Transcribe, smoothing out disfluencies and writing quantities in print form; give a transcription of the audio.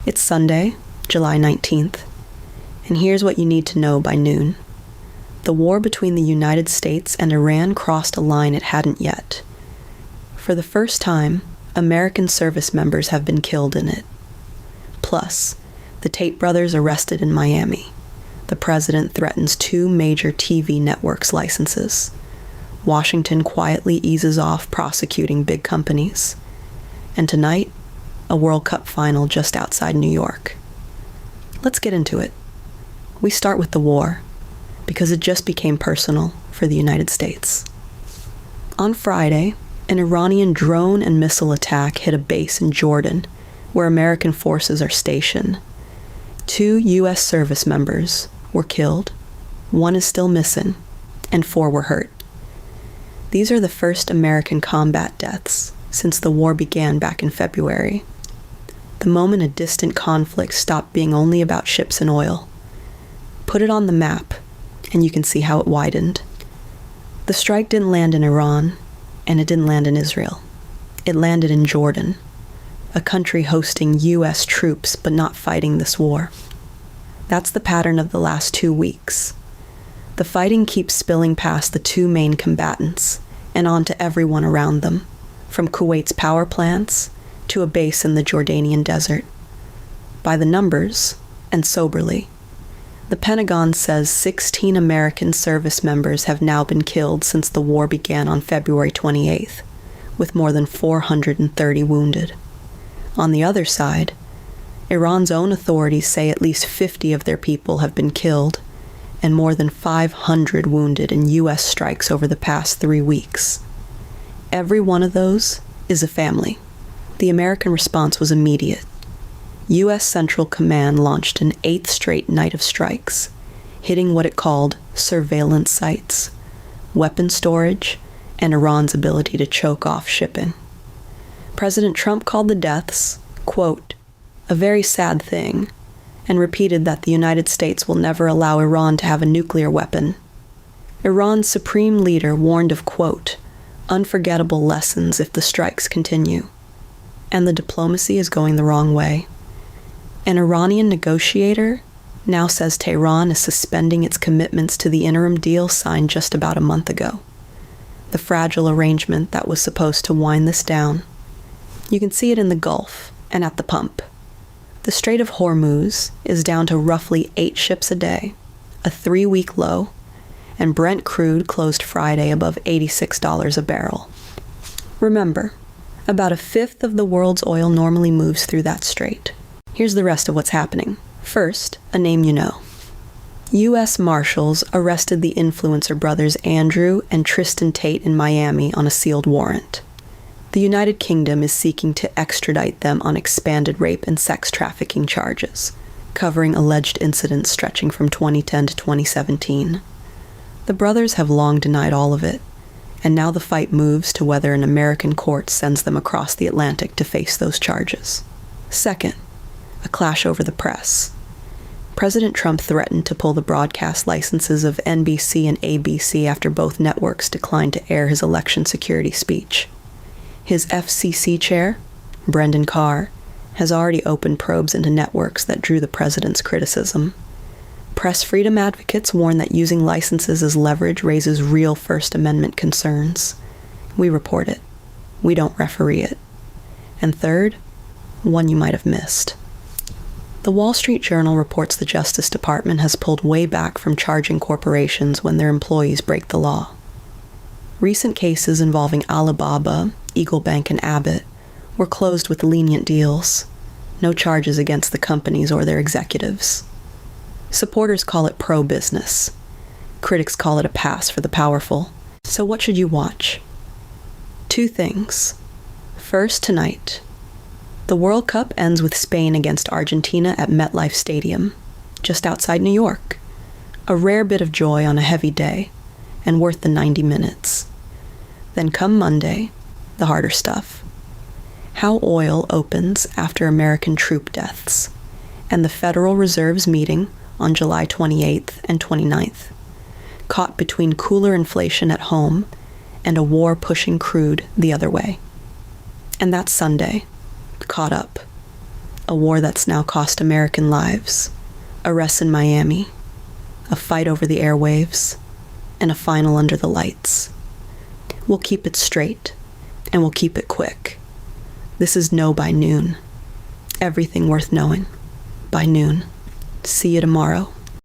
It's Sunday, July 19th, and here's what you need to know by noon. The war between the United States and Iran crossed a line it hadn't yet. For the first time, American service members have been killed in it. Plus, the Tate brothers arrested in Miami. The president threatens 2 major TV networks' licenses. Washington quietly eases off prosecuting big companies. And tonight, a World Cup final just outside New York. Let's get into it. We start with the war, because it just became personal for the United States. On Friday, an Iranian drone and missile attack hit a base in Jordan, where American forces are stationed. 2 U.S. service members were killed, 1 is still missing, and 4 were hurt. These are the first American combat deaths since the war began back in February. The moment a distant conflict stopped being only about ships and oil. Put it on the map, and you can see how it widened. The strike didn't land in Iran, and it didn't land in Israel. It landed in Jordan, a country hosting U.S. troops but not fighting this war. That's the pattern of the last 2 weeks. The fighting keeps spilling past the 2 main combatants and onto everyone around them, from Kuwait's power plants to a base in the Jordanian desert. By the numbers, and soberly, the Pentagon says 16 American service members have now been killed since the war began on February 28th, with more than 430 wounded. On the other side, Iran's own authorities say at least 50 of their people have been killed and more than 500 wounded in U.S. strikes over the past 3 weeks. Every one of those is a family. The American response was immediate. U.S. Central Command launched an 8th straight night of strikes, hitting what it called surveillance sites, weapon storage, and Iran's ability to choke off shipping. President Trump called the deaths, quote, a very sad thing, and repeated that the United States will never allow Iran to have a nuclear weapon. Iran's supreme leader warned of, quote, unforgettable lessons if the strikes continue. And the diplomacy is going the wrong way. An Iranian negotiator now says Tehran is suspending its commitments to the interim deal signed just about a month ago. The fragile arrangement that was supposed to wind this down. You can see it in the Gulf and at the pump. The Strait of Hormuz is down to roughly 8 ships a day, a 3-week low, and Brent crude closed Friday above $86 a barrel. Remember, about 1/5 of the world's oil normally moves through that strait. Here's the rest of what's happening. First, a name you know. U.S. Marshals arrested the influencer brothers Andrew and Tristan Tate in Miami on a sealed warrant. The United Kingdom is seeking to extradite them on expanded rape and sex trafficking charges, covering alleged incidents stretching from 2010 to 2017. The brothers have long denied all of it, and now the fight moves to whether an American court sends them across the Atlantic to face those charges. Second, a clash over the press. President Trump threatened to pull the broadcast licenses of NBC and ABC after both networks declined to air his election security speech. His FCC chair, Brendan Carr, has already opened probes into networks that drew the president's criticism. Press freedom advocates warn that using licenses as leverage raises real First Amendment concerns. We report it. We don't referee it. And third, one you might have missed. The Wall Street Journal reports the Justice Department has pulled way back from charging corporations when their employees break the law. Recent cases involving Alibaba, EagleBank, and Abbott were closed with lenient deals. No charges against the companies or their executives. Supporters call it pro-business. Critics call it a pass for the powerful. So what should you watch? 2 things. First, tonight. The World Cup ends with Spain against Argentina at MetLife Stadium, just outside New York. A rare bit of joy on a heavy day, and worth the 90 minutes. Then come Monday, the harder stuff. How oil opens after American troop deaths, and the Federal Reserve's meeting on July 28th and 29th, caught between cooler inflation at home and a war pushing crude the other way. And that's Sunday, caught up. A war that's now cost American lives, arrests in Miami, a fight over the airwaves, and a final under the lights. We'll keep it straight, and we'll keep it quick. This is Know by Noon. Everything worth knowing by noon. See you tomorrow.